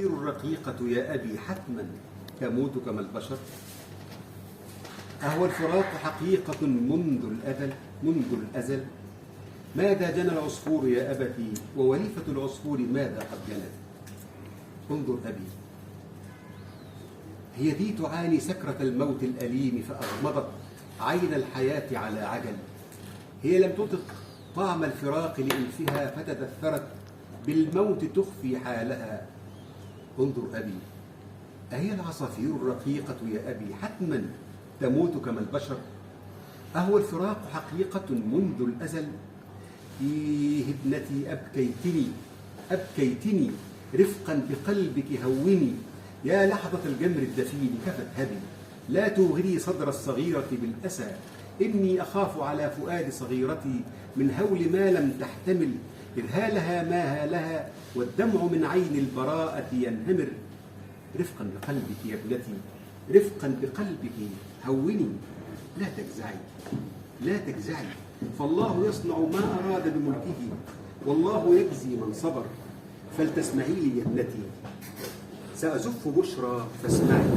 الرقيقة يا أبي حتما تموت كما البشر. أهو الفراق حقيقة منذ الأزل. ماذا جنى العصفور يا أبتي ووليفة العصفور ماذا قد جنت؟ انظر أبي، هي ذي تعاني سكرة الموت الأليم فأغمضت عين الحياة على عجل. هي لم تطق طعم الفراق لأنفها فتدثرت بالموت تخفي حالها. انظر أبي، أهي العصافير الرقيقة يا أبي حتما تموت كما البشر؟ أهو الفراق حقيقة منذ الأزل؟ إيه ابنتي أبكيتني رفقا بقلبك هوني. يا لحظة الجمر الدفين كفت هبي، لا توغري صدر الصغيرة بالأسى. إني أخاف على فؤاد صغيرتي من هول ما لم تحتمل. إذ هالها ما هالها والدمع من عين البراءة ينهمر. رفقا بقلبك يا ابنتي، رفقا بقلبك هوني. لا تجزعي فالله يصنع ما أراد بملكه، والله يجزي من صبر. فلتسمعي لي يا ابنتي، سأزف بشرى فاسمعي،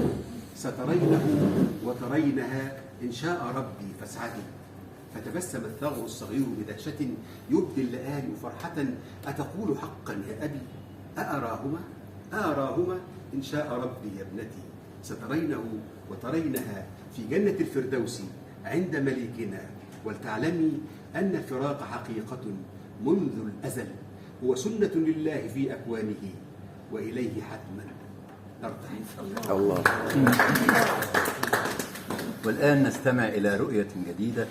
سترينه وترينها إن شاء ربي فاسعدي. فتبسم الثغر الصغير بدهشة يبدي اللآلئ فرحة. أتقول حقا يا أبي أراهما إن شاء ربي يا ابنتي. سترينه وترينها في جنة الفردوس عند مليكنا. ولتعلمي أن الفراق حقيقة منذ الأزل، هو سنة لله في أكوانه وإليه حتما نرتحل. الله. والآن نستمع إلى رؤية جديدة